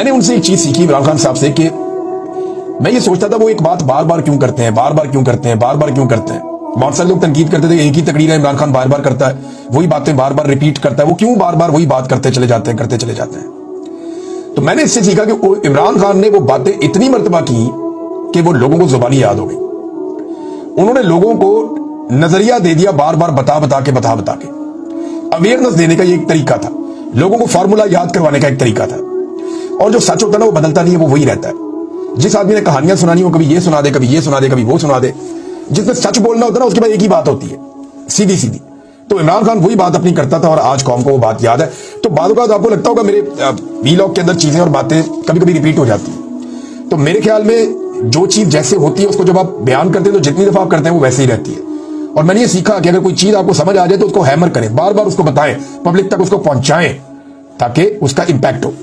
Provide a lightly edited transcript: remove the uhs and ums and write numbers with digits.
मैंने उनसे एक चीज सीखी इमरान खान साहब से कि मैं ये सोचता था वो एक बात बार बार क्यों करते हैं, बार बार क्यों करते हैं, बार बार क्यों करते हैं। बहुत सारे लोग तनकीद करते थे, एक ही तकरीर है इमरान खान बार बार करता है, वही बातें बार बार रिपीट करता है, वो क्यों बार बार वही बात करते चले जाते हैं, करते चले जाते हैं। तो मैंने इससे सीखा कि इमरान खान ने वो बातें इतनी मर्तबा की कि वो लोगों को जुबानी याद हो गई। उन्होंने लोगों को नजरिया दे दिया बार बार बता बता के अवेयरनेस देने का ये एक तरीका था, लोगों को फॉर्मूला याद करवाने का एक तरीका था। और जो सच होता है ना वो बदलता नहीं है, वो वही रहता है। जिस आदमी ने कहानियां सुनानी हो, कभी ये सुना दे, कभी ये सुना दे, कभी वो सुना दे। जिसने सच बोलना होता है ना उसके बाद एक ही बात होती है, सीधी सीधी। तो इमरान खान वही बात अपनी करता था और आज कौम को वो बात याद है। तो बाद में आपको लगता होगा मेरे वीलॉग के अंदर चीजें और बातें कभी कभी रिपीट हो जाती है। तो मेरे ख्याल में जो चीज जैसे होती है उसको जब आप बयान करते हैं तो जितनी दफा आप करते हैं वो वैसे ही रहती है। और मैंने ये सीखा कि अगर कोई चीज आपको समझ आ जाए तो उसको हैमर करें, बार बार उसको बताएं, पब्लिक तक उसको पहुंचाएं ताकि उसका इंपैक्ट हो।